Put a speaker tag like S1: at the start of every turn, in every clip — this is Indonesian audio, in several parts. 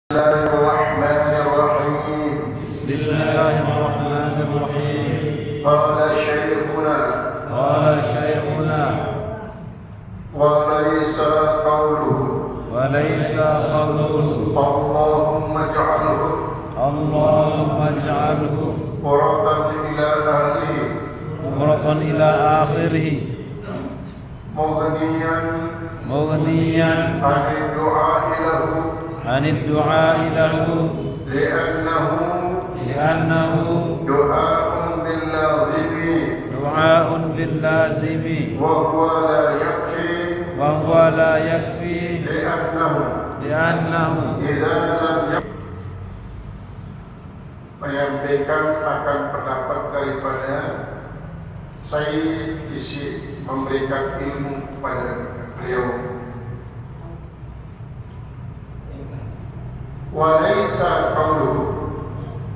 S1: بسم الله الرحمن الرحيم.
S2: قال شيخنا وليس قوله اللهم اجعله قرة إلى آخره مغنيا عن الدعاء له لأنه دعاء باللازم وهو لا يكفي لأنه menyampaikan akan pendapat daripada saya isi memberikan ilmu kepada beliau. Walaysa qauluhu,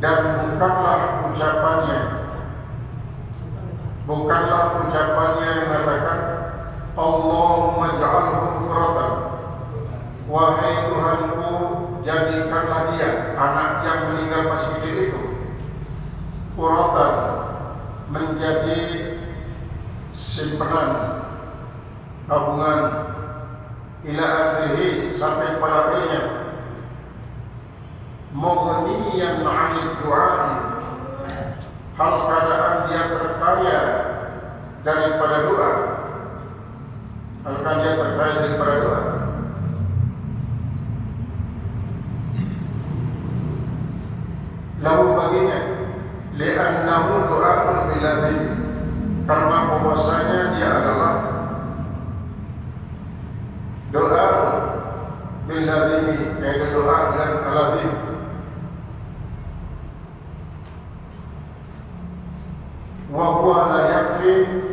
S2: dan bukanlah ucapannya yang mengatakan Allahumma ja'alhu quratan, wahai Tuhanku jadikanlah dia, anak yang meninggal masih kecil itu, quratan, menjadi simpanan tabungan, ila akhirih, sampai pada akhirnya, mughniyan 'anid du'a'i, hal keadaan dia terkaya daripada doa, lalu baginya li'annahu du'a'un biladzim, karena bahwasanya dia adalah doa biladzim, yaitu doa dengan lazim. Wa huwa la yakfi,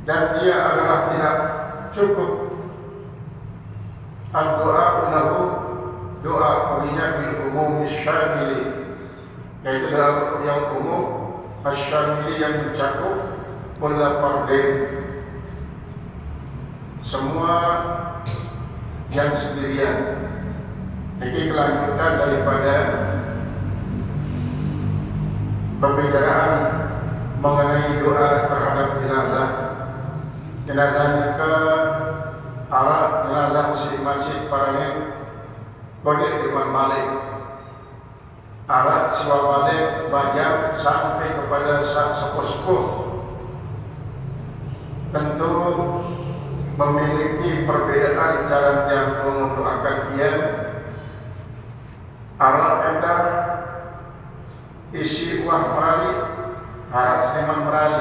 S2: dan dia adalah tidak cukup, doa lahu, doa baginya bil umum syamili, yaitu doa yang umum asyamili, yang mencakup kulla fardin, semua yang sendirian. Ini kelanjutan daripada pembicaraan mengenai doa terhadap jenazah ke arah jenazah masing-masing para kodik Imam Malik, arah siwa balik bajang sampai kepada sepuh-sepuh, tentu memiliki perbedaan cara yang mendoakan dia. Arah endah isi uang merali, arah seniman merali.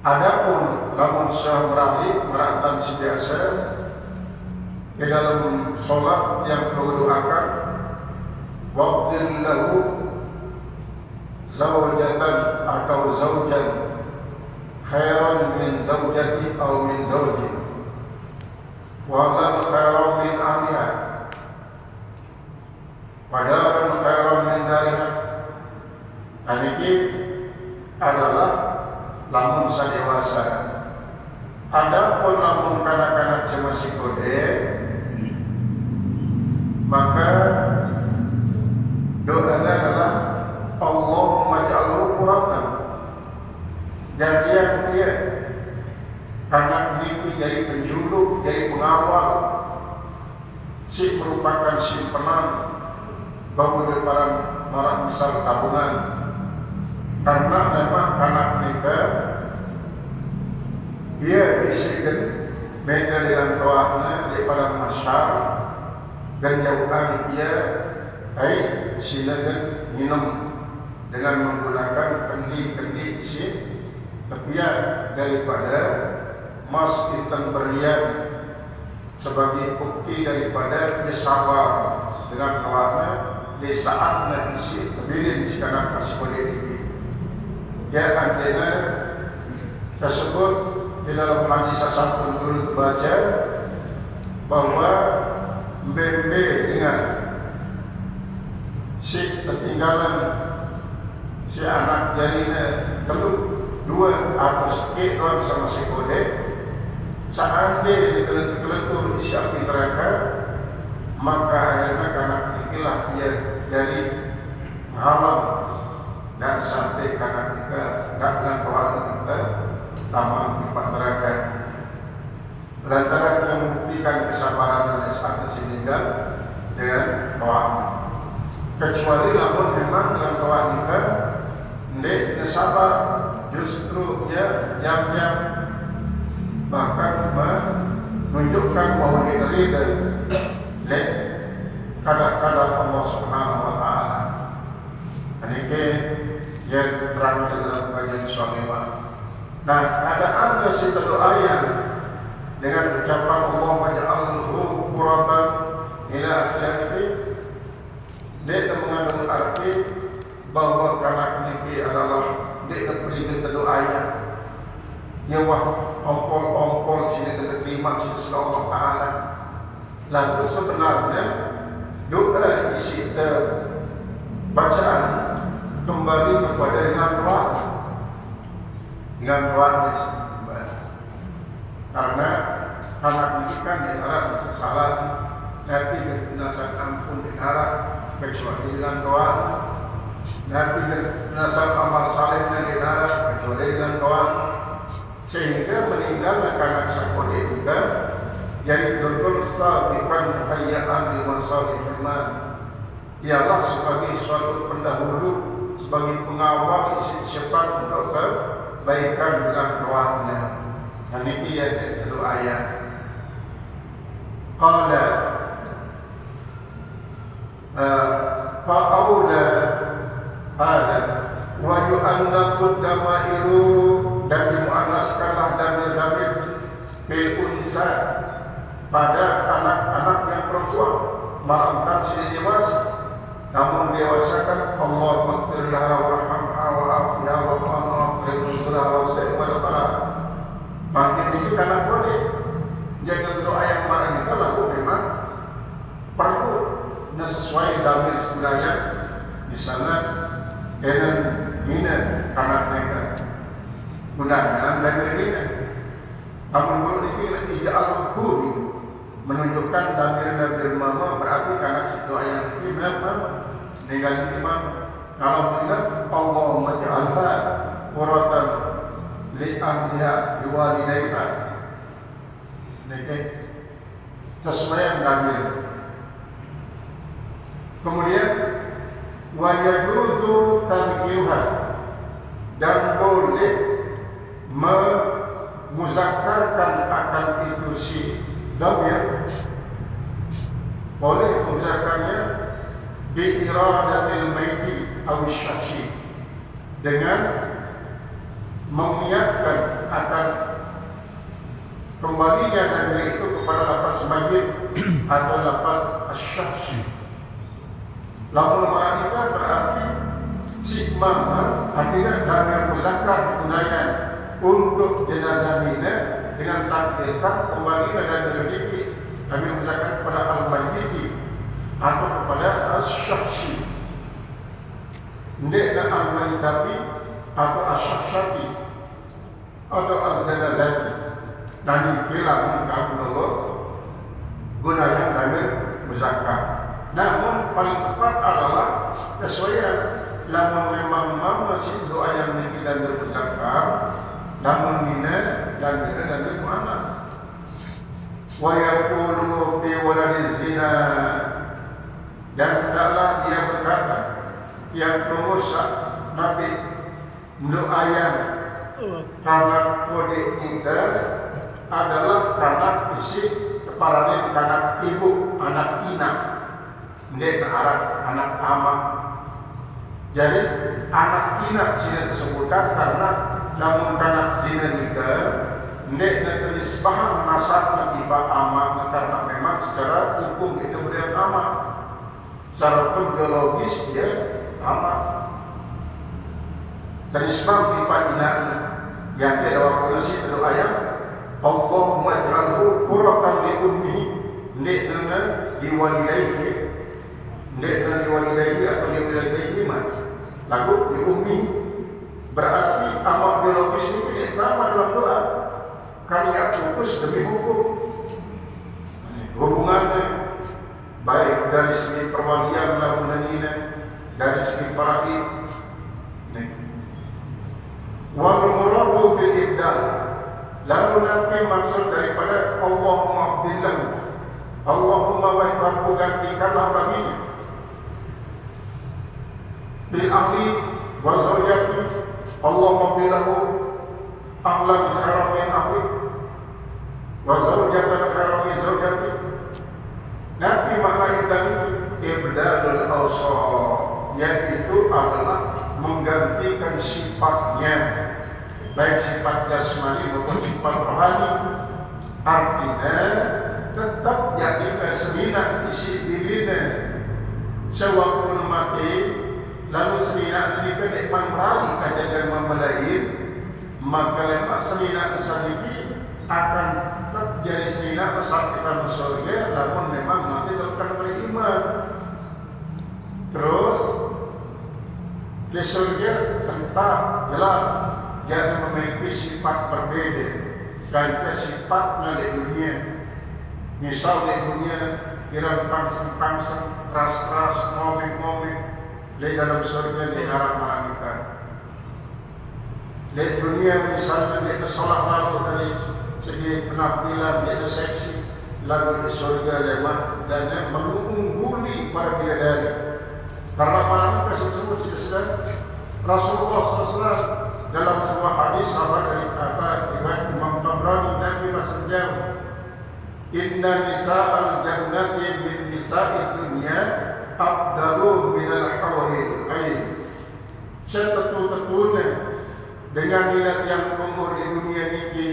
S2: Adapun lamun syah merali meratan si biasa di dalam solat yang mendoakan waqdil lahu zawjatan atau zawjan khairan min zawjati atau min zawji walan khairan min ahliha wadaran khairan min dariha. Ini adalah lamun sadewasa. Adapun lamun kanak-kanak masih kode, maka doanya adalah Allahumma ja'alhu quratan, jadian dia anak ini jadi penjuluk, jadi pengawal, si merupakan simpanan bagi para besar tabungan, karena memang anak nikah dia isikan beda dengan doanya daripada masyar dan jauhan dia silakan minum dengan menggunakan kendi-kendi isi tepian daripada emas, intan, berlian sebagai bukti daripada dia sabar dengan doanya di saat isi tebilin si kanak masih boleh ini. Ya, antena tersebut di dalam hadis sasantun dulu baca bahwa bembe dengan si ketinggalan si anak jarinya dua atau sikit doang sama si kode, seandainya dikelentur isi api neraka, maka akhirnya karena inilah dia jadi halam dan sampai karena kita dengan Tuhan kita tamat di neraka. Lantaran yang membuktikan kesabaran dan saat meninggal dengan Tuhan. Kecuali namun memang dengan Tuhan kita tidak sabar, justru dia jam-jam bahkan menunjukkan bahwa dia leader kadang-kadang Allah Subhanahu wa Ta'ala. Ini yang terang dalam bagian suami wa. Nah, keadaannya si doa yang dengan ucapan Allah maj'alhu quratan ila akhirih, dia mengandung arti bahwa karena ini adalah dia beri doa yang wah ompol sini diterima sisi Allah Ta'ala. Lalu sebenarnya doa isi bacaan kembali kepada dengan doa karena anak ini kan diharap kesalahan Nabi berkenasan ampun diharap kecuali dengan doa. Nabi berkenasan amal salehnya diharap kecuali dengan doa, sehingga meninggalnya anak sakode juga jadi betul sabiqan muhayyaan di masalih iman. Ialah sebagai suatu pendahulu, sebagai pengawal isi cepat untuk kebaikan dengan doanya. Dan ini yang kedua ayat. Qala fa'aula ada wa yu'annakud damairu, dan dimuannaskanlah damir-damir bil unsa pada anak-anak yang perempuan malamkan sudah dewasa, namun dewasakan Allah maghfirlah warhamha wa'afiha wa'afirullah wa'asai'walabara. Makin itu karena boleh jaga doa yang marah itu lalu memang perlu sesuai damir budaya di sana dengan mina anak mereka gunanya damir mina. Namun perlu ini ija'al hudi menunjukkan damir mama, berarti karena doa yang ini mama dengan ini mama. Kalau bilang Allahumma ja'alha quratan li ahliha biwalidayha, ini sesuai damir. Kemudian wa yajuzu tadhkiruha, dan boleh muzakkarkan akan itu si damir, boleh muzakkarnya bi iradatil maiti aw syahsi, dengan mengiyakan akan kembalinya damir itu kepada lafaz mayit atau lafaz asyahsi. Lalu marifah berarti si mama hadirah damir muzakkar digunakan untuk jenazah mina dengan takdirkan kembali damir dikit damir muzakkar kepada al-mayyiti atau kepada al-syahsi. Tidak al-mayyitati atau al-syahsati atau al-janazati, dan dibilang kalau gunakan damir muzakkar. Namun paling tepat adalah kesesuaian. Namun memang mama si doa yang ini dan bermuzakkar, namun mina dan muannas. Wa yaqulu fi waladiz zina, dan hendaklah dia berkata yang pengusak Nabi doa yang karena kode kita adalah karena fisik keparanin karena ibu anak ina. Ini anak amak. Jadi anak ina sini disebutkan karena namun anak zina juga ini penisbahan nasab tiba amak, karena memang secara hukum itu beliau amak, secara biologis dia amak. Penisbah tiba ina yang dia dalam polisi itu ayat Allahumma ja'alhu qurratan li ummi, ini dengan diwalidayhi, tidak diwalidayhi atau diwalidayhi mas. Lalu di ummi berarti amak biologis itu tidak sama dalam doa, karya putus demi hukum. Hubungannya segi perwalian lamunanina, dari segi farahid. Wal muradu bil ibdal. Lalu nanti maksud daripada Allahumma abdillah, Allahumma wahyu gantikanlah baginya bil ahli wa zawjati, Allahumma abdillahu ahlan khairan min ahli wa zawjatan khairan min zawjati. Nanti makna ibdal itu ibdalul awsaf, yaitu adalah menggantikan sifatnya, baik sifat jasmani maupun sifat rohani. Artinya tetap jadi kesenina isi dirinya sewaktu mati, lalu senina ini kenikman merali kajagan memelain, maka lemak senina kesaniki akan tetap jadi senina saat kita masuk surga, lalu memang mati tetap beriman. Terus di surga tetap jelas jangan memiliki sifat berbeda dan sifatnya di dunia. Misal di dunia kira pangsang, keras-keras, ngomong-ngomong, di dalam surga di arah malaikat. Di dunia misalnya di kesolah lalu dari segi penampilan di seksi, lalu di surga lemah dan mengungguli para bidadari. Karena malaikat tersebut sudah Rasulullah SAW dalam sebuah hadis sahabat dari riwayat Imam Tabrani, Nabi bersabda, "Inna nisa'al jannati min nisa'id dunya afdalu minal hawril ain." Setetul-tetulnya dengan niat yang tumbuh di dunia ini,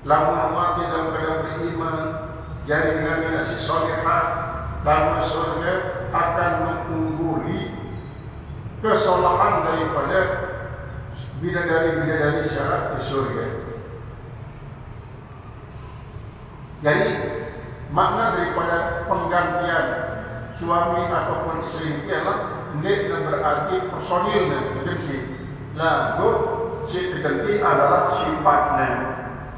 S2: lamun mati dalam keadaan beriman, jadi dengan niat si solehah, karena surga akan mengungguli kesalahan daripada bidadari-bidadari syarat di surga. Jadi makna daripada penggantian suami ataupun istri ialah tidak berarti personilnya terganti. Lalu si terganti adalah sifatnya.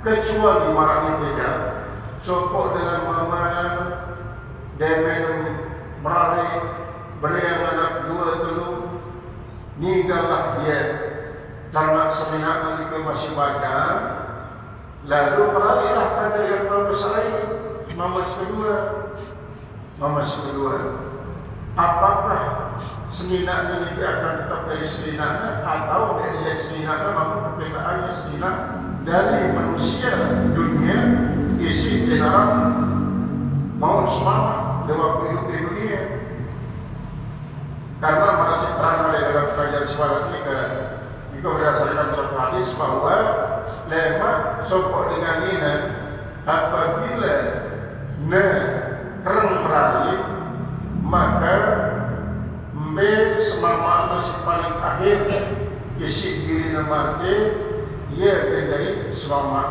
S2: Kecuali marahnya tidak sopok dengan mama demen merari beriang anak dua telu, ninggallah dia karena seminat itu masih banyak. Lalu peralilah kata yang mama kedua. Apakah seminat ini akan tetap dari seminatnya atau dari seminatnya mampu perbedaannya seminat dari manusia dunia isi di dalam mau semangat dalam hidup di dunia. Karena masih terang dalam kajian sebarat ini itu berdasarkan satu hadis bahwa lemak sopok dengan ini apabila kereng berari maka semama masih paling akhir isi diri mati ia menjadi selamat.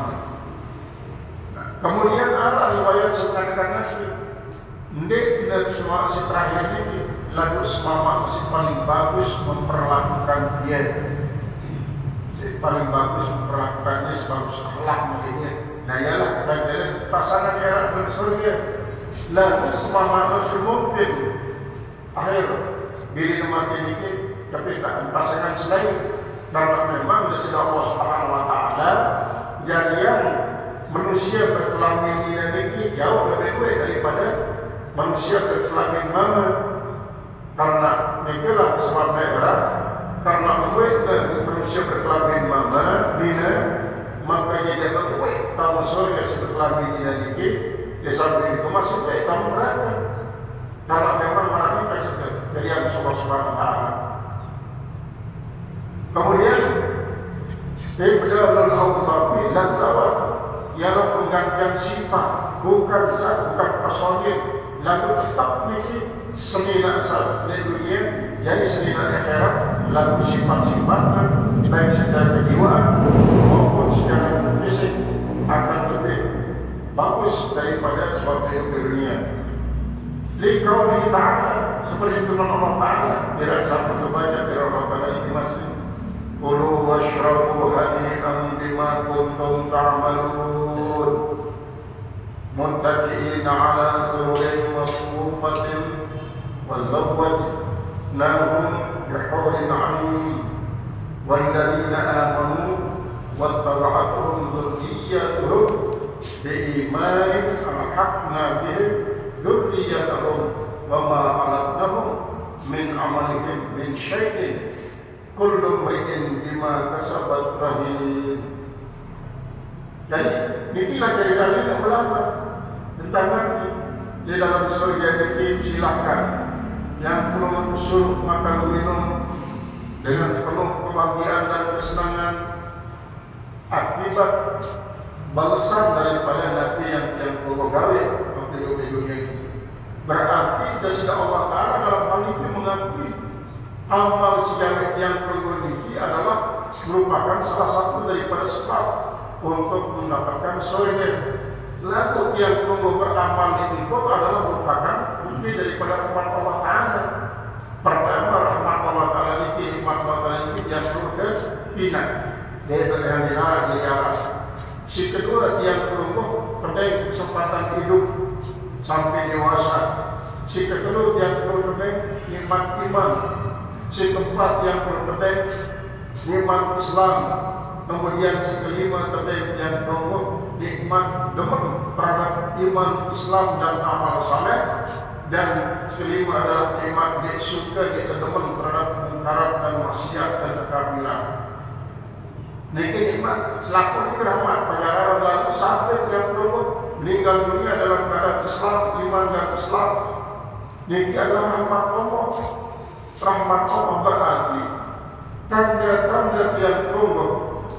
S2: Kemudian ada riwayat mengatakan nasi ndek dan semua si terakhir ini lagu semama masih paling bagus memperlakukan dia. Si paling bagus memperlakukannya sebagus akhlak mulia. Nah ialah kebanyakan pasangan yang dan surga. Lalu semama masih mungkin akhir diri mati ini tapi tak pasangan selain karena memang dari Allah Subhanahu Wa Taala jadian manusia berkelamin ini jauh lebih baik daripada manusia berkelamin mama. Karena inilah sebabnya era karena manusia berkelamin mama nina maka ia dapat baik tahu surga berkelamin nina ini di samping itu masih baik tahu mereka karena memang mereka sudah dari Allah Subhanahu Wa Taala. Kemudian ibdalul awsafi lazawat ialah penggantian sifat bukan personil lalu tetap misi senina saat di dunia jadi senina akhirat lalu sifat-sifatnya baik secara kejiwaan maupun secara fisik akan lebih bagus daripada suatu hidup di dunia. Liqauli ta'ala seperti firman Allah Ta'ala kira sampai membaca kira Allah Ta'ala ini masih Kulu washrabu hani'an bima kuntum ta'malun muttaqi'ina ala sururin masfufatin وزوجناهم بحور عين والذين آمنوا واتبعتهم ذريتهم بإيمان ألحقنا بهم ذريتهم وما ألتناهم من عملهم من شيء كل امرئ بما كسبت رهين. Jadi inilah dari ulama tentang nanti di dalam surga ini. Silakan yang perlu suruh makan minum dengan penuh kebahagiaan dan kesenangan akibat balasan daripada Nabi yang bergawe waktu di dunia ini. Berarti dasar Allah Ta'ala dalam hal ini mengakui amal sejauh yang memiliki adalah merupakan salah satu daripada sebab untuk mendapatkan surga. Lalu yang perlu beramal itu adalah merupakan bukti daripada rahmat Allah Ta'ala. Pertama, rahmat Allah Ta'ala ini, rahmat Allah Ta'ala ini yang surga pinang dari yang dilarang dari aras. Si kedua, yang perlu pada kesempatan hidup sampai dewasa. Si kedua, yang perlu pada nikmat iman. Si keempat, yang perlu pada nikmat Islam. Kemudian si kelima, yang perlu nikmat demen terhadap iman Islam dan amal saleh. Dan kelima adalah nikmat dia suka, dia demen terhadap mungkarat dan maksiat dan kekafiran. Niki nikmat selaku rahmat perjalanan lalu sampai yang dulu meninggal dunia dalam keadaan Islam, iman dan Islam. Niki adalah rahmat Allah. Rahmat Allah berarti tanda-tanda yang dulu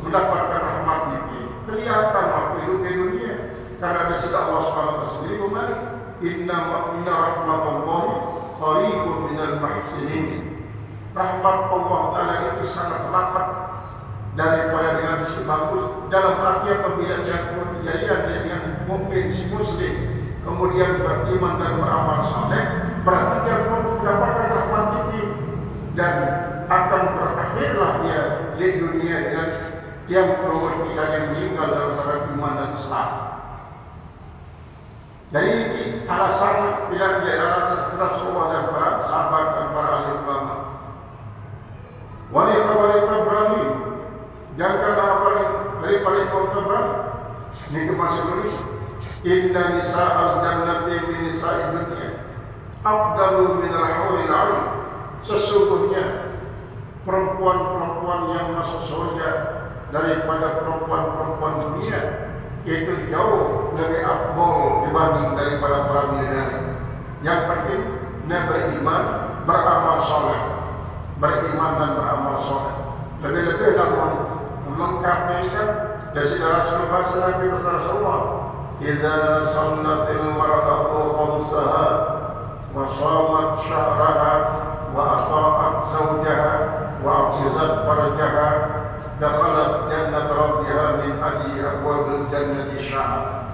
S2: mendapatkan rahmat niki kelihatan waktu hidup di dunia. Karena ada sifat Allah SWT sendiri kembali. Inna rahmatullahi qaribun minal muhsinin. Rahmat Allah Ta'ala itu sangat rapat daripada dengan si bagus dalam arti apabila dia kejadian yang mungkin si muslim kemudian beriman dan beramal saleh, berarti dia perlu mendapatkan rahmat ini dan akan berakhirlah dia di dunia dengan dia perlu yang meninggal dalam keadaan iman dan Islam. Jadi ini alasan bila dia alasan Rasulullah dan para sahabat dan para ahli ulama. Wali khabar Ibrahim, jangan kabar daripada Ibrahim ini kemasuk ini. Inna nisa'al jannati min nisa'id dunya afdalu min al-huril 'ain. Sesungguhnya perempuan-perempuan yang masuk surga daripada perempuan-perempuan dunia itu jauh lebih afdal dibanding daripada para bidadari. Yang penting dia beriman, beramal saleh, beriman dan beramal saleh. Lebih-lebih dalam mengkafikan dari Rasulullah SAW. Idza sallatil mar'atu khamsaha wa shamat syahraha wa ata'at zawjaha wa hafizat farjaha dakhalat jannat rabbiha min ajli abwabil jannati sya'a.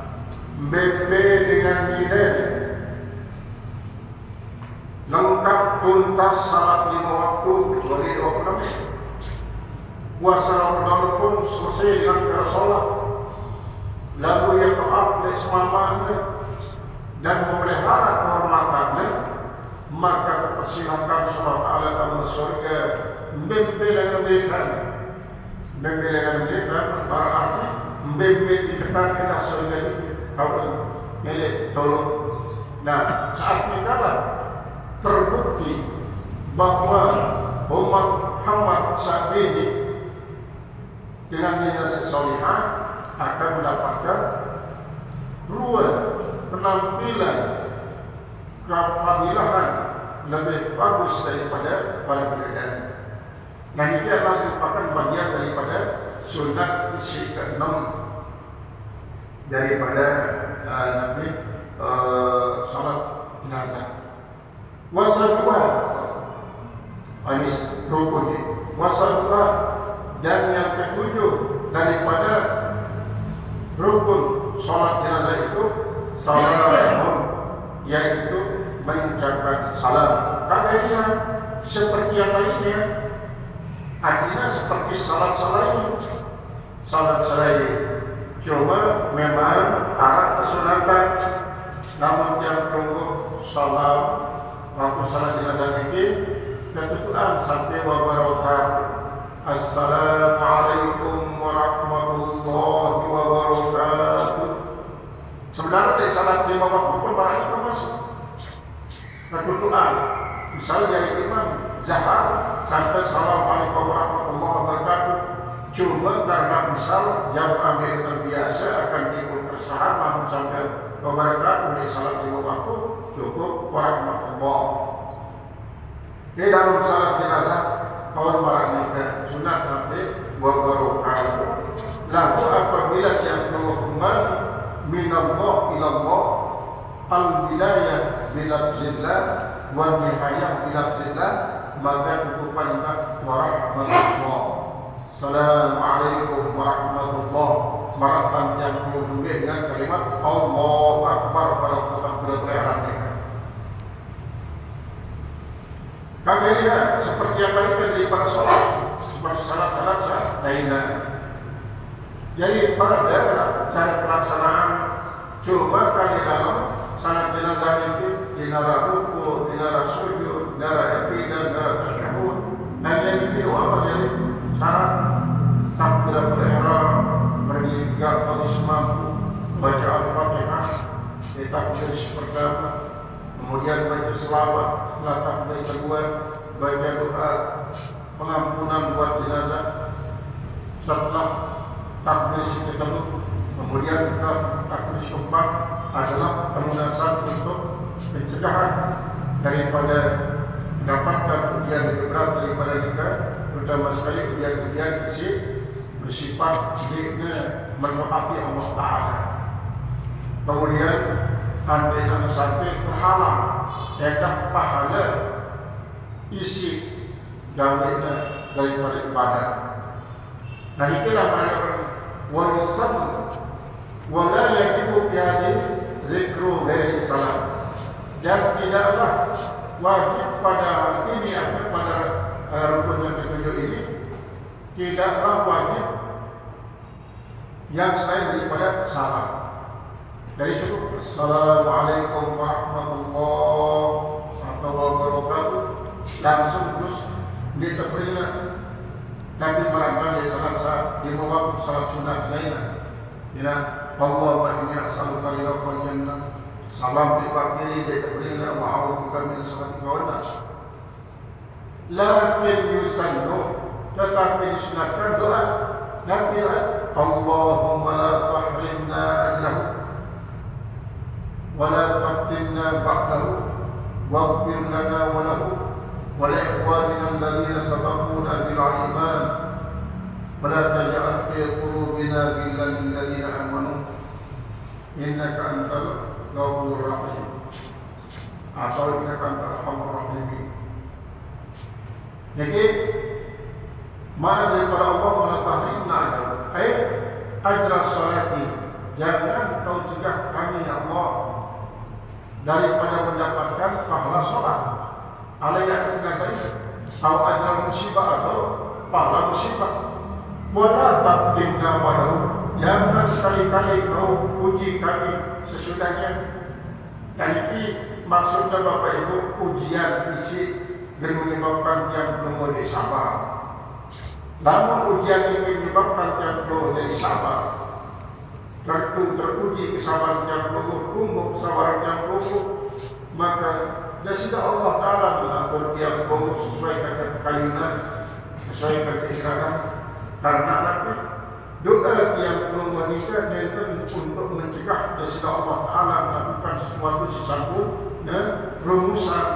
S2: Bebe dengan ini lengkap tuntas salat 5 waktu kecuali 26. Puasa Ramadan pun selesai dengan cara salat. Lalu yang doa oleh semamanya dan memelihara kehormatannya, maka persilakan salat ala dalam surga. Bebe dengan mereka berarti bebe dikatakan surga ini kalau milik tolong. Nah, saat ini kala terbukti bahwa umat Muhammad saat ini dengan dinasti solihah akan mendapatkan dua penampilan kefadilahan lebih bagus daripada para bidadari. Dan ini adalah merupakan bagian daripada sunat isi ke-6 daripada Nabi salat jenazah. Wasadua anis rukun. Wasadua dan yang ketujuh daripada rukun salat jenazah itu salam, yaitu mengucapkan salam. Katanya seperti yang lainnya, artinya seperti salat-salat cuma memang arah kesunatan. Namun yang perlu salam waktu salat jenazah ini ketutupan sampai wa barakatuh. Assalamualaikum warahmatullahi wabarakatuh. Sebenarnya dari salat 5 waktu pun para imam masuk ketutupan. Misalnya dari imam Zahar sampai Assalamualaikum warahmatullahi wabarakatuh. Cuma karena misal jamaah yang terbiasa akan ikut bersahat namun sampai wabarakatuh di salat 5 waktu cukup warahmatullah. Di dalam salat jenazah kawan maraknya sunat sampai wabarakatuh. Lalu apabila yang kembali minallah ilallah al-bidayah bilabzillah wa nihayah bilabzillah maka cukupan warahmatullah. Assalamualaikum warahmatullah. Maratan yang penuh dengan kalimat Allahu Akbar pada takbiratul ihram. Kami lihat seperti yang tadi terjadi pada sholat, seperti salat-salat lainnya. Jadi pada cara pelaksanaan coba kali dalam salat jenazah itu di nara ruku, di nara sujud, di nara dan nara tasyahud. Hanya di doa jadi syarat takbiratul ihram, berdiri tegak kalau semampu, baca Al-Fatihah, takbir pertama, kemudian baca selawat, setelah takbir kedua, baca doa pengampunan buat jenazah, setelah takbir kedua, kemudian takbir keempat adalah pelunasan untuk pencegahan daripada mendapatkan ujian lebih berat daripada nikah, terutama sekali ujian-ujian isi bersifat merpati Allah Ta'ala. Kemudian andai sampai terhalang edah pahala isi gawainya daripada ibadah. Nah itulah mana warisan wala yajibu bihadi zikru ghairi salam. Dan tidaklah wajib pada ini atau pada rukun yang ketujuh ini tidaklah wajib yang selain daripada salam. Dari situ Assalamualaikum warahmatullahi wabarakatuh langsung terus diterima. Tapi barangkali salat di bawah salat sunat lainnya. Bila Allahumma inni as'aluka ridhal jannah. Salam dipakiri diterima wa a'udzubika min sakhatika wan nar. Lakin yusannu tetapi disunatkan doa. Dan bila Allahumma la tahrimna ajrahu wa la taftinna ba'dahu waghfir lana wa lahu wa li ikhwanina alladhina sabaquna bil iman wa la taj'al fi qulubina ghillan lil ladzina amanu innaka antal ghafurur rahim atau innaka antal arhamur rahimin. Jadi mana daripada Allah mana tahrimna ajra salati, jangan kau cegah kami ya Allah daripada mendapatkan pahala salat alaiya jenazah itu atau ajra musibah atau pahala musibah. Wala taqtimna walau, jangan sekali-kali kau uji kami sesudahnya. Dan ini maksudnya Bapak Ibu ujian isi dan menyebabkan yang belum boleh sabar. Namun ujian ini menyebabkan yang belum jadi sabar. Teruji kesabaran yang belum tumbuh, kesabaran yang belum, maka dan sudah Allah Ta'ala mengatur dia belum sesuai dengan kekayunan, sesuai dengan keikraran. Karena nanti doa yang belum menikah dan untuk mencegah dan sudah Allah Ta'ala melakukan sesuatu sesambung dan rumusan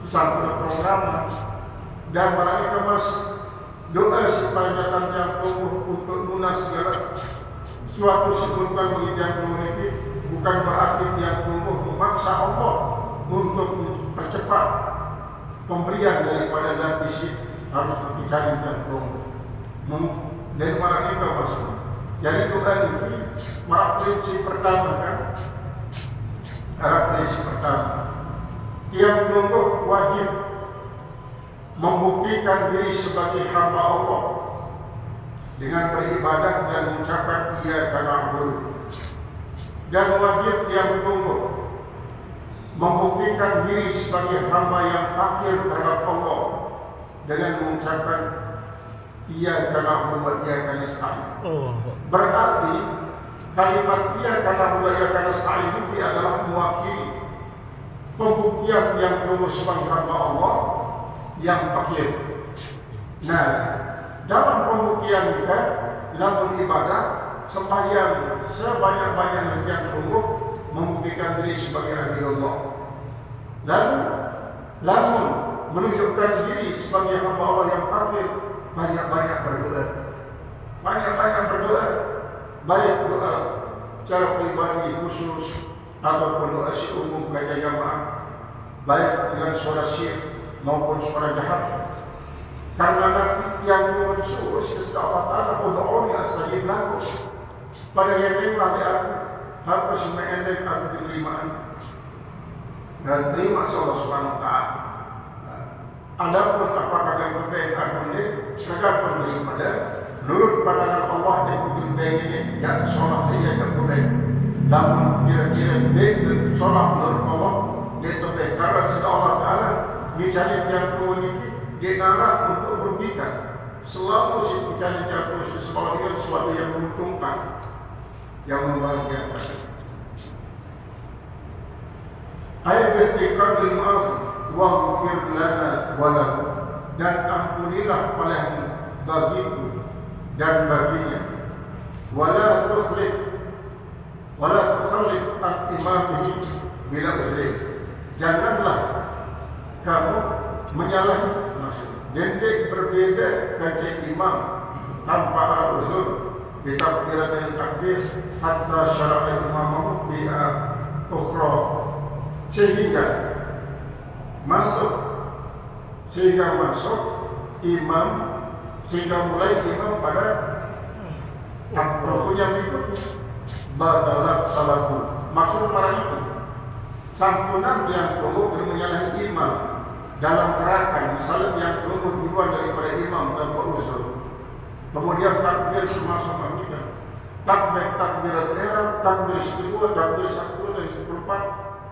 S2: sesambung program dan mereka masih doa supaya datang yang tumbuh untuk lunas segala suatu sebutkan bagi yang ini bukan berarti yang tumbuh memaksa Allah untuk percepat pemberian daripada nafsi harus dicari yang tumbuh dan mereka masuk. Jadi doa ini marah prinsip pertama kan, arah prinsip pertama yang tumbuh wajib membuktikan diri sebagai hamba Allah dengan beribadah dan mengucapkan iyyaka na'budu, dan wajib yang tunggu membuktikan diri sebagai hamba yang akhir terhadap Allah dengan mengucapkan iyyaka na'budu wa iyyaka nasta'in. Berarti kalimat iyyaka na'budu wa iyyaka nasta'in ini adalah mewakili pembuktian yang lulus sebagai hamba Allah yang akhir. Nah, dalam pembuktian juga dalam ibadah sembahyang sebanyak-banyaknya yang tunggu membuktikan diri sebagai abdullah. Lalu menunjukkan diri sebagai hamba Allah yang akhir, banyak-banyak berdoa. Banyak-banyak berdoa. Baik doa secara pribadi khusus ataupun doa si umum baca jamaah, baik dengan suara syir maupun suara jahat. Karena Nabi yang mensuruh kepada Allah Ta'ala, ud'uni astajib lakum. Pada yang terima di aku, apa semua endek aku diterima dan terima Allah Subhanahu Wa Ta'ala. Adapun apakah yang berbeda dengan ini, tergantung daripada nurut pandangan Allah yang berbeda ini, yang sholat dia yang berbeda. Namun kira-kira dia sholat menurut Allah dia berbeda. Karena sudah Allah Ta'ala mencari yang memiliki dia narak untuk merugikan. Selalu si mencari yang memiliki sesuatu yang menguntungkan, yang membahagiakan. Ayat bertikadil ma'asih waghfir lana walahu, dan ampunilah olehmu bagiku dan baginya. Wala tukhallif al-imamihi bila uzrin, janganlah kamu menyalahi maksud dendek berbeda kajian imam tanpa ada uzur bitakbiratil takbir hatta syara'a imamahu bi'a ukhra, sehingga masuk imam, sehingga mulai imam pada rukunya berikutnya batalat salatu. Maksud para itu sampunan yang tunggu menyalahi imam dalam gerakan, misalnya yang tunggu duluan daripada imam tanpa usul, kemudian takbir sama-sama kita takbir al-ihram, takbir kedua, takbir satu dan seperempat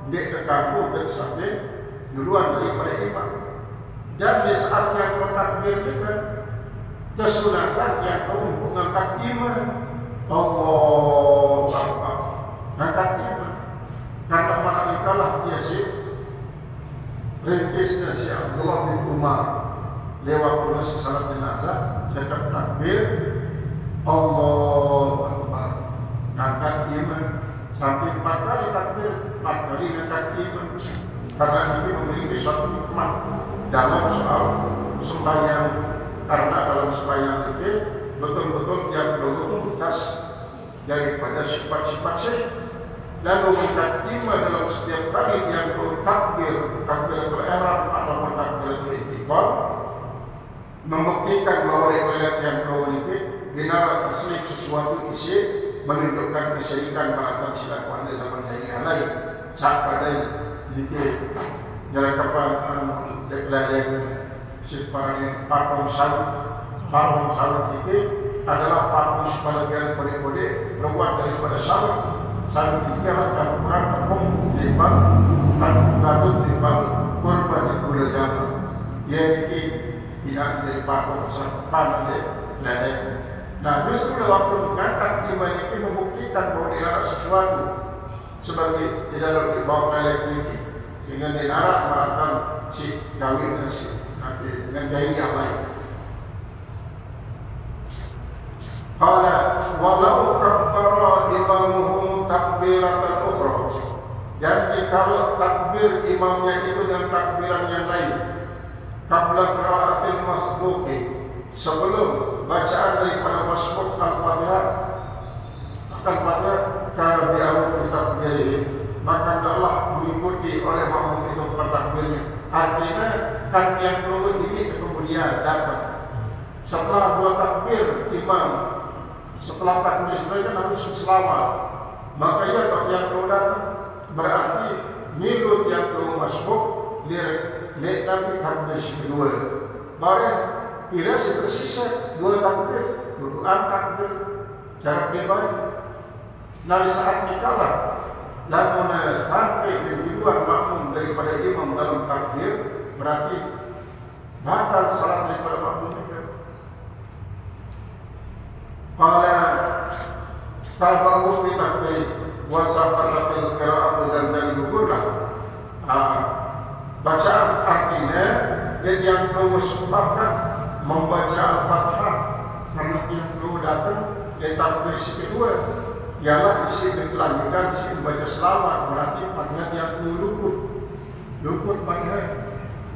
S2: dia tergabung dan sampai duluan daripada imam. Dan di saat yang bertakbir kita kesunatan yang mengangkat imam, Allah Akbar, angkat imam. Karena mana lah dia sih rintisnya si Abdullah bin Umar lewat proses salat jenazah, cakap takbir Allah Akbar, angkat imam sampai 4 kali takbir, 4 kali angkat imam. Karena ini memiliki suatu hikmah dalam soal sembahyang, karena dalam sembahyang itu betul-betul yang berhubungan daripada sifat-sifat syirik. Lalu mengangkat imam dalam setiap kali yang takbiratul ihram atau takbiratul intiqal, membuktikan bahwa riwayat yang ini dinarat asli sesuatu isi menunjukkan kesyirikan peraturan silakan di zaman jahiliyah lain. Saat pada jika jalan kapal deklarasi separang patung sawit itu adalah patung sebagian kode-kode berbuat daripada sawit. Sawit itu adalah campuran tepung timbal gadut timbal kurban di gula jamu. Ia itu tidak dari patung sepan lelek. Nah, justru waktu mengangkat imam itu membuktikan bahwa dia ada sesuatu sebagai di dalam dibawa lelek ini, sehingga dinaras meratan si kawin dan si nanti dengan gaya yang lain. Qala walau kabbara imamuhu takbiratan ukhra, dan jikalau takbir imamnya itu dengan takbiran yang lain, qabla qiraatil masbuqi, sebelum bacaan daripada masbuq al-Fatihah, kabi'ahu bitakbirih, maka hendaklah mengikuti oleh makmum itu bertakbirnya. Artinya kan yang dulu ini kemudian datang setelah 2 takbir imam, setelah takbir sebenarnya harus selawat, maka ia yang dulu datang berarti minut yang dulu masbuk lihat tapi takbir kedua baru kira tersisa 2 takbir, 2 takbir cara pribadi. Nah, di saat dikala lamun sampai kejuruan makmum makmum daripada imam dalam takbir, berarti batal salat daripada makmum juga. Qala tabahu fi takbir wa saqalatil qira'atu dan dari gugurlah. Bacaan artinya dia yang perlu sebabkan membaca Al-Fatihah, karena yang perlu datang di takbir si kedua ialah isi kelanjutan si membaca selawat, berarti pada yang perlu luput pada.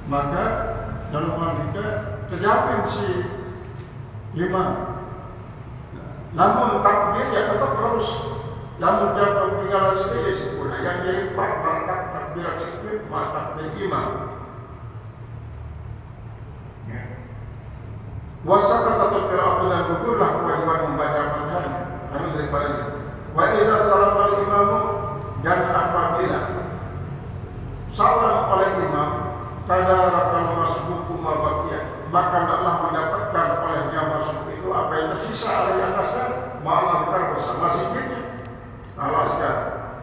S2: Maka dalam hal kita terjamin si imam. Namun takbir ya tetap harus, namun dia bertinggal sekali sepuluh yang jadi 4 rakaat takbir takbir takbir imam. Wasaqat atau qira'atu dan gugurlah kewajiban membaca Fatihah harus daripadanya. Wa idza salama al-imam, dan apabila salam oleh imam tadarakal masbuqu ma baqiya, maka hendaklah mendapatkan olehnya masbuk itu apa yang tersisa oleh atasnya, ma'alazkar bersama zikirnya. Al-azkar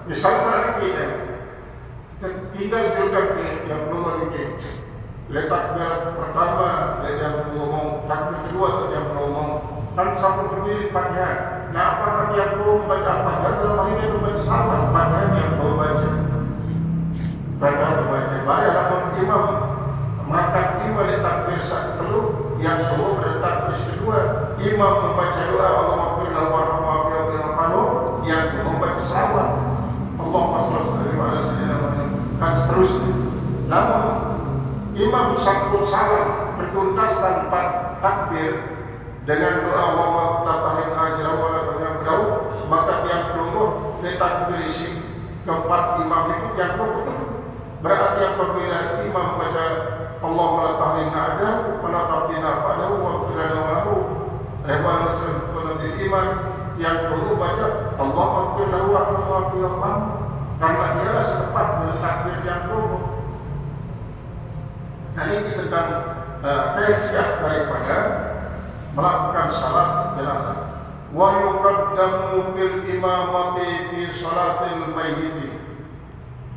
S2: misalkan kita tinggal juga yang belum dikit letak berat pertama yang ngomong, takbir kedua atau yang ngomong kan sampai berdiri Fatihah. Nah, apakah yang perlu membaca Fatihah dalam hal ini membaca selawat? Fatihah yang perlu baca, Fatihah membaca. Baru imam maka imam di takbir satu dulu, yang perlu bertakbir kedua imam membaca doa Allahumma warhamna yang perlu membaca selawat Allahumma shalli ala sayyidina Muhammad dan seterusnya. Namun imam sambut salam menuntaskan 4 takbir dengan doa Allahumma tatarin ajra wa la berdau, maka yang perlu takbir isi keempat imam itu yang perlu. Berarti apabila imam baca Allahumma tatarin ajra wa la tabdina padahu wa qilana wa lahu rehwan sunnatul iman, yang perlu baca Allahumma qillahu wa rahmatullah, karena dialah setepat dengan takbir yang perlu. Nah, ini tentang kaifiah daripada melakukan salat jenazah. Wa yuqaddamu bil imamati fi salatil mayyit,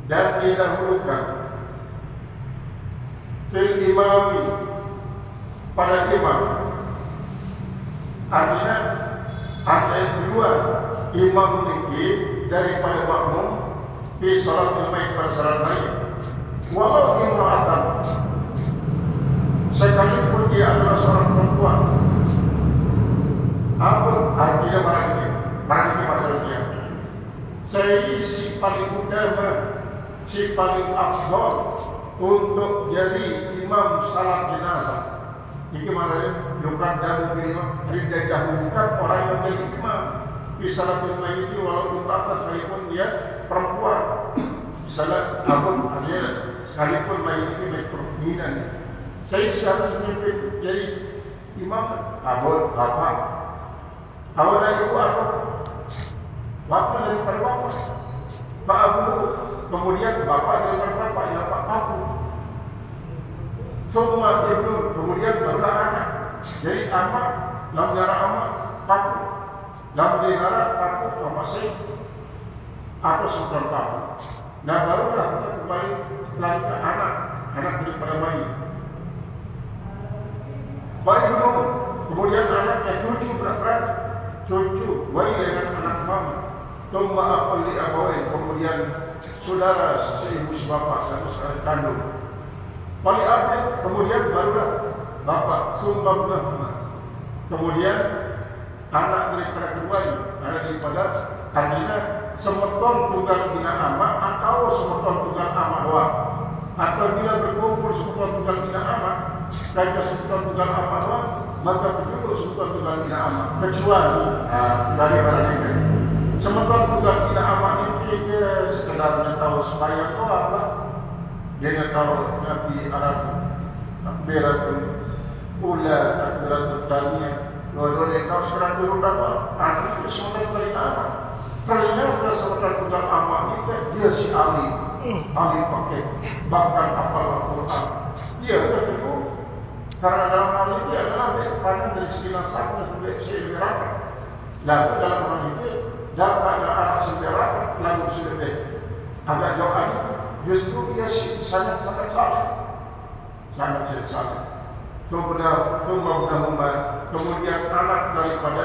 S2: dan didahulukan fil imami pada imam. Artinya ada kedua imam ini daripada makmum fi salatil mayyit pada salat mayyit. Walau imra'atan, sekalipun dia adalah seorang perempuan. Apa artinya barang ini maksudnya? Saya si paling utama, si paling afdal untuk jadi imam salat jenazah. Ini mana yukan dan imam didahulukan orang yang jadi imam di salatul mayyit walau imra'atan, sekalipun dia perempuan. Salat abun artinya sekalipun mayyit itu berperminan. Saya harus memimpin jadi imam, abun apa? Awal dari ibu atau wakil daripada bapak, pak abu, kemudian bapak daripada bapak, ya pak abu. Semua ibu, kemudian barulah anak. Jadi amat, dalam darah amat, paku. Dalam darah paku, amat saya, atau sebutan paku. Nah barulah kita kembali lari ke anak daripada bayi. Bayi dulu, kemudian anaknya cucu berat-berat, cucu, bayi dengan anak mama. Tumma akal li abawain, kemudian saudara seibu sebapak satu saudara kandung. Wali abid, kemudian barulah bapak sumbang nama. Kemudian anak daripada keduanya, anak daripada artinya semeton tunggal bina ama atau semeton tunggal ama doang. Apabila berkumpul semeton tunggal bina ama, kaya semeton tunggal ama doang, maka berjuluk semeton tunggal bina ama. Kecuali dari barang ini, semeton tunggal bina ama ini dia sekedar tahu sembahyang doang lah. Dia tahu Nabi Arab takbiratul ula, takbiratul taniyah, dua-dua dia tahu sekedar dulu berapa. Artinya semeton tunggal bina ama. Ternyata seorang tunggal amak ini dia si ahli pakai bahkan hafal Al-Quran. Dia betul karena dalam hal ini dia adalah pandang dari segi nasabnya sebagai segi rakyat. Lalu dalam hal ini dapat ada anak segi rakyat lalu sebagai agak jauh itu justru ia sangat saleh. Kemudian anak daripada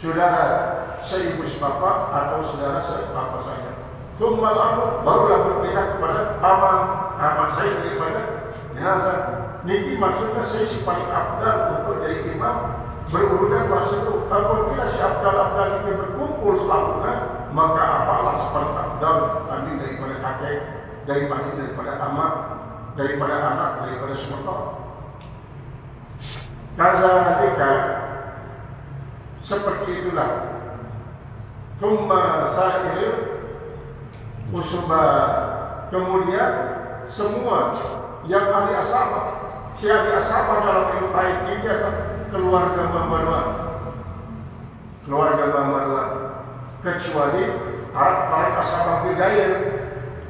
S2: saudara seibu sebapa atau saudara sebapa saja. Summal aku barulah berpindah kepada aman saya daripada jenazah. Niki maksudnya saya si paling afdal untuk jadi imam berurutan tersebut. Apabila si afdal ini berkumpul selamanya, maka apalah sepaling afdal tadi daripada kakek, daripada amak, daripada anak, daripada semua. Kazalika seperti itulah. Summa sa'iril usba, kemudian semua yang ahli asabah, si ahli asabah dalam hidup baik ini adalah keluarga Muhammadiyah, kecuali para asabah bidayah,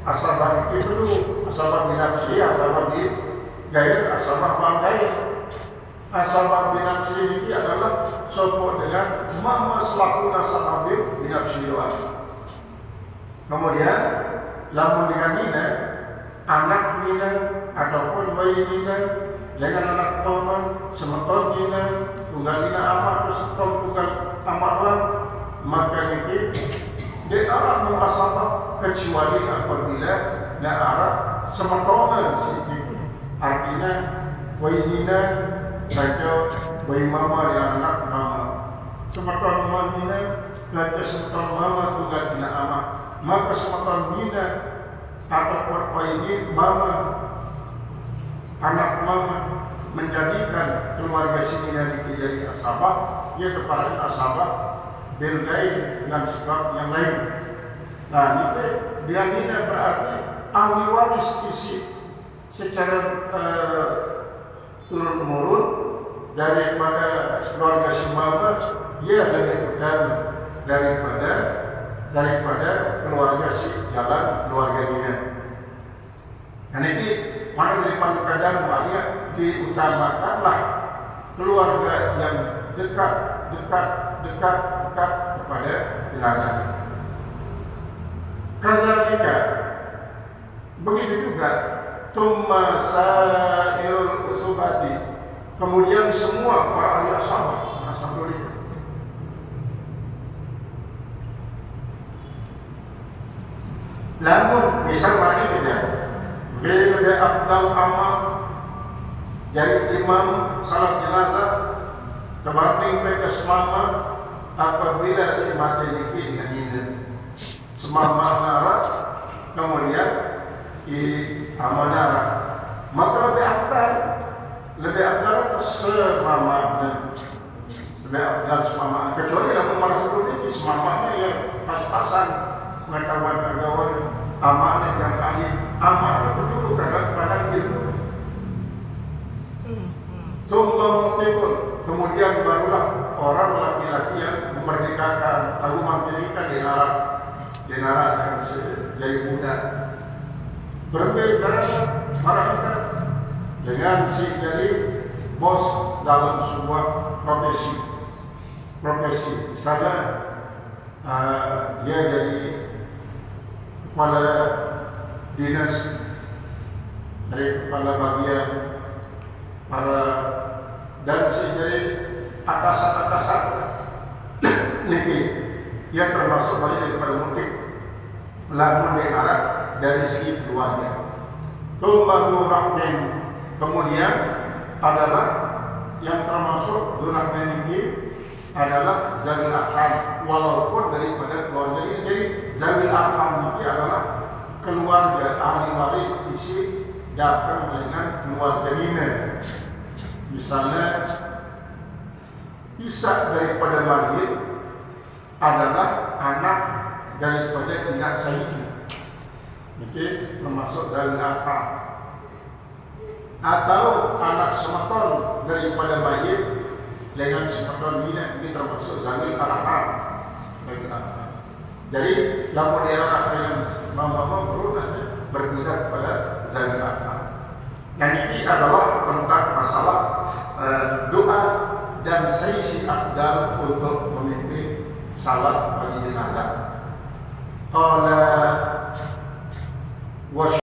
S2: asabah ibnu, asabah binafsi, asabah bidayah, asabah bangkaya. Asabah binafsi ini adalah sopok dengan mama selaku nasabah binafsi doa. Kemudian lamun dengan nina, anak nina ataupun bayi nina dengan anak mama, semeton nina, tunggal nina amat, semeton tunggal amat lah, maka ini dia arah mengasabah kecuali apabila dia arah semeton sih. Artinya bayi nina baca bayi mama dan anak mama, semeton mama nina, baca semeton mama tunggal nina amat. Maka sematan nina ataupun bayi mama, anak mama menjadikan keluarga si nina ini jadi asabah, ia kepada asabah berkait dengan sebab yang lain. Nah, ini dia nina berarti ahli waris isi secara turun-temurun daripada keluarga si mama, ia lebih utama daripada keluarga si jalan keluarga nina. Dan ini mana daripada kadang banyak diutamakanlah keluarga yang dekat kepada jenazah. Kadzalika begitu juga tsumma sa'irul usubati, kemudian semua para ahli ashabah lamun misal mari kita bila afdal amal dari imam salat jenazah kebanding mereka semama apabila si mati niki dengan ini semama nara kemudian di amanara, maka lebih afdal semamanya, lebih afdal semamanya. Kecuali dalam marah seperti ini semamanya yang pas-pasan pengetahuan agama, amanah dan ahli amanah itu kadang-kadang ilmu. Kemudian barulah orang laki-laki yang memerdekakan, lalu memerdekakan di narak yang jadi muda. Berbeda mereka dengan si jadi bos dalam sebuah profesi. Misalnya dia jadi kepala dinas dari kepala bagian para dan si jadi atasan niki ia termasuk bagian daripada mudik lamun di Arab dari segi keluarga. Tsumma rahmin, kemudian adalah yang termasuk rahmin ini adalah zawil arham, walaupun daripada keluarga ini. Jadi zawil arham ini adalah keluarga ahli waris isi datang dengan keluarga nina. Misalnya bisa daripada mayit adalah anak daripada ingat sayyid. Ini termasuk zawil arham. Atau anak semeton daripada mayit dengan semeton nina, ini termasuk zawil arham. Jadi lamun daerah yang mama berunas berbeda kepada zawil arham. Dan ini adalah tentang masalah doa dan sesi afdal untuk memimpin salat bagi jenazah. Qala wa